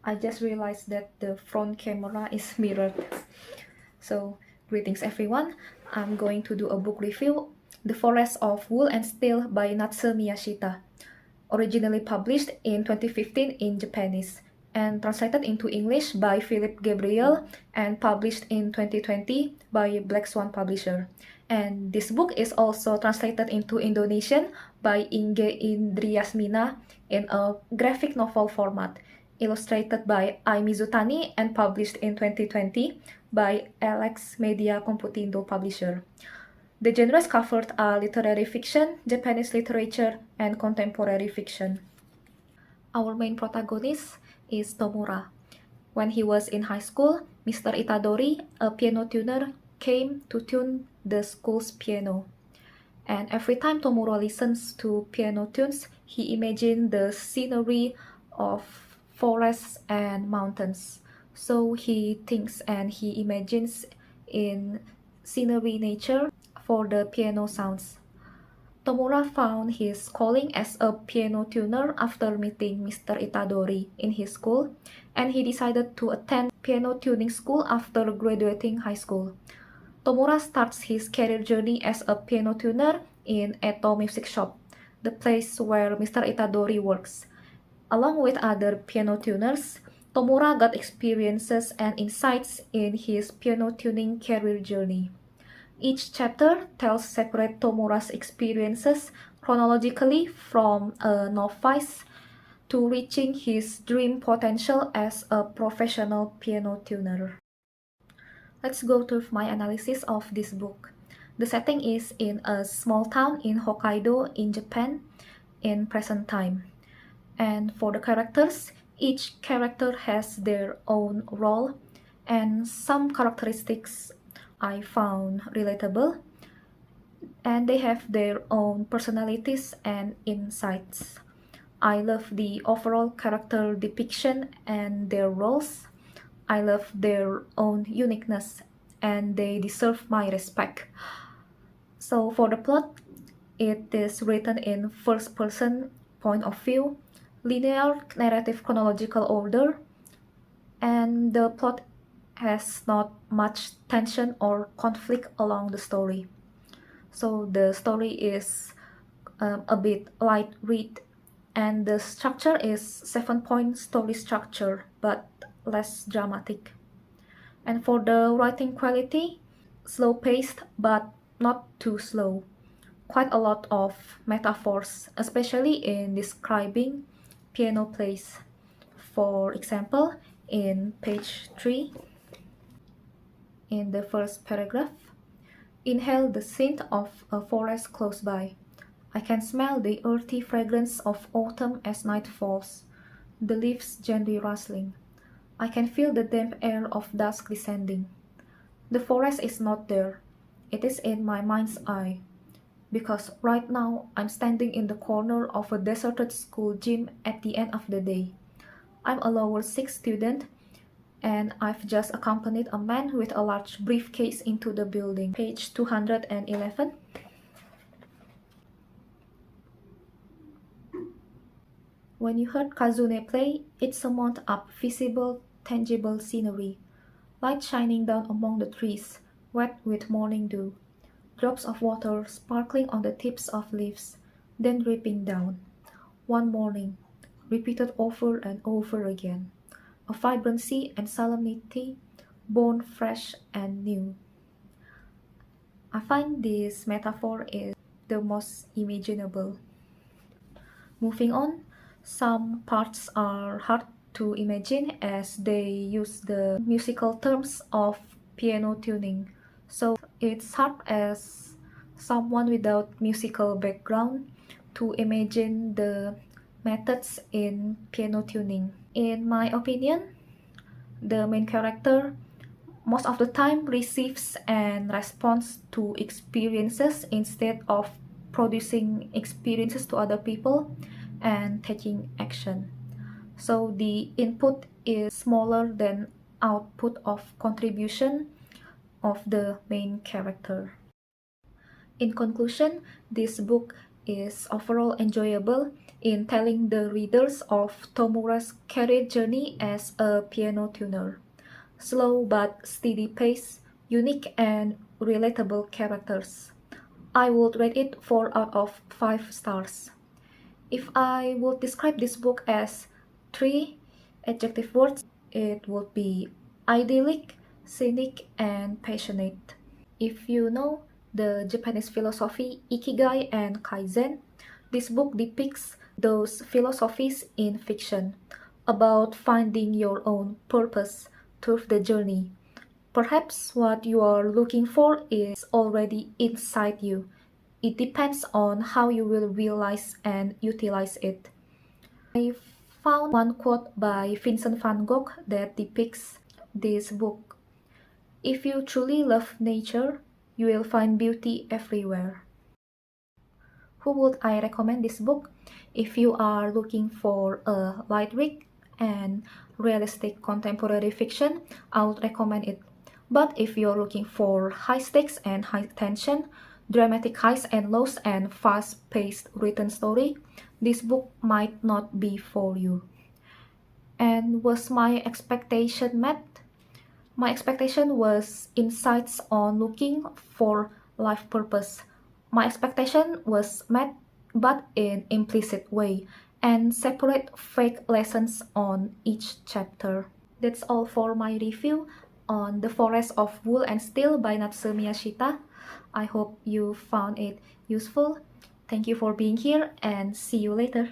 I just realized that the front camera is mirrored. So, greetings everyone. I'm going to do a book review, The Forest of Wool and Steel by Natsu Miyashita. Originally published in 2015 in Japanese and translated into English by Philip Gabriel and published in 2020 by Black Swan Publisher. And this book is also translated into Indonesian by Inge Indriasmina in a graphic novel format, illustrated by Ai Mizutani and published in 2020 by Alex Media Computindo Publisher. The genres covered are literary fiction, Japanese literature, and contemporary fiction. Our main protagonist is Tomura. When he was in high school, Mr. Itadori, a piano tuner, came to tune the school's piano. And every time Tomura listens to piano tunes, he imagines the scenery of forests and mountains. So he thinks and he imagines in scenery nature for the piano sounds. Tomura found his calling as a piano tuner after meeting Mr. Itadori in his school, and he decided to attend piano tuning school after graduating high school. Tomura starts his career journey as a piano tuner in Eto Music Shop, the place where Mr. Itadori works. Along with other piano tuners, Tomura got experiences and insights in his piano tuning career journey. Each chapter tells separate Tomura's experiences chronologically from a novice to reaching his dream potential as a professional piano tuner. Let's go to my analysis of this book. The setting is in a small town in Hokkaido in Japan in present time. And for the characters, each character has their own role and some characteristics I found relatable, and they have their own personalities and insights. I love the overall character depiction and their roles. I love their own uniqueness and they deserve my respect. So for the plot, it is written in first person point of view, linear narrative chronological order, and the plot has not much tension or conflict along the story. So the story is a bit light read, and the structure is 7-point story structure but less dramatic. And for the writing quality, slow paced but not too slow. Quite a lot of metaphors, especially in describing piano plays. For example, in page 3, in the first paragraph, inhale the scent of a forest close by. I can smell the earthy fragrance of autumn as night falls, the leaves gently rustling. I can feel the damp air of dusk descending. The forest is not there. It is in my mind's eye. Because right now I'm standing in the corner of a deserted school gym at the end of the day. I'm a lower 6 student and I've just accompanied a man with a large briefcase into the building. Page 211. When you heard Kazune play, it summoned up visible, tangible scenery. Light shining down among the trees, wet with morning dew. Drops of water sparkling on the tips of leaves, then dripping down. One morning, repeated over and over again. A vibrancy and solemnity, born fresh and new. I find this metaphor is the most imaginable. Moving on, some parts are hard to imagine as they use the musical terms of piano tuning. So it's hard as someone without musical background to imagine the methods in piano tuning. In my opinion, the main character most of the time receives and responds to experiences instead of producing experiences to other people and taking action. So the input is smaller than output of contribution of the main character. In conclusion, this book is overall enjoyable in telling the readers of Tomura's career journey as a piano tuner. Slow but steady pace, unique and relatable characters. I would rate it 4 out of 5 stars. If I would describe this book as 3 adjective words, it would be idyllic, scenic, and passionate. If you know the Japanese philosophy Ikigai and Kaizen, this book depicts those philosophies in fiction about finding your own purpose through the journey. Perhaps what you are looking for is already inside you. It depends on how you will realize and utilize it. I found one quote by Vincent van Gogh that depicts this book. If you truly love nature, you will find beauty everywhere. Who would I recommend this book? If you are looking for a light read and realistic contemporary fiction, I would recommend it. But if you're looking for high stakes and high tension, dramatic highs and lows and fast-paced written story, this book might not be for you. And was my expectation met? My expectation was insights on looking for life purpose. My expectation was met, but in implicit way, and separate fake lessons on each chapter. That's all for my review on The Forest of Wool and Steel by Natsu Miyashita. I hope you found it useful. Thank you for being here and see you later.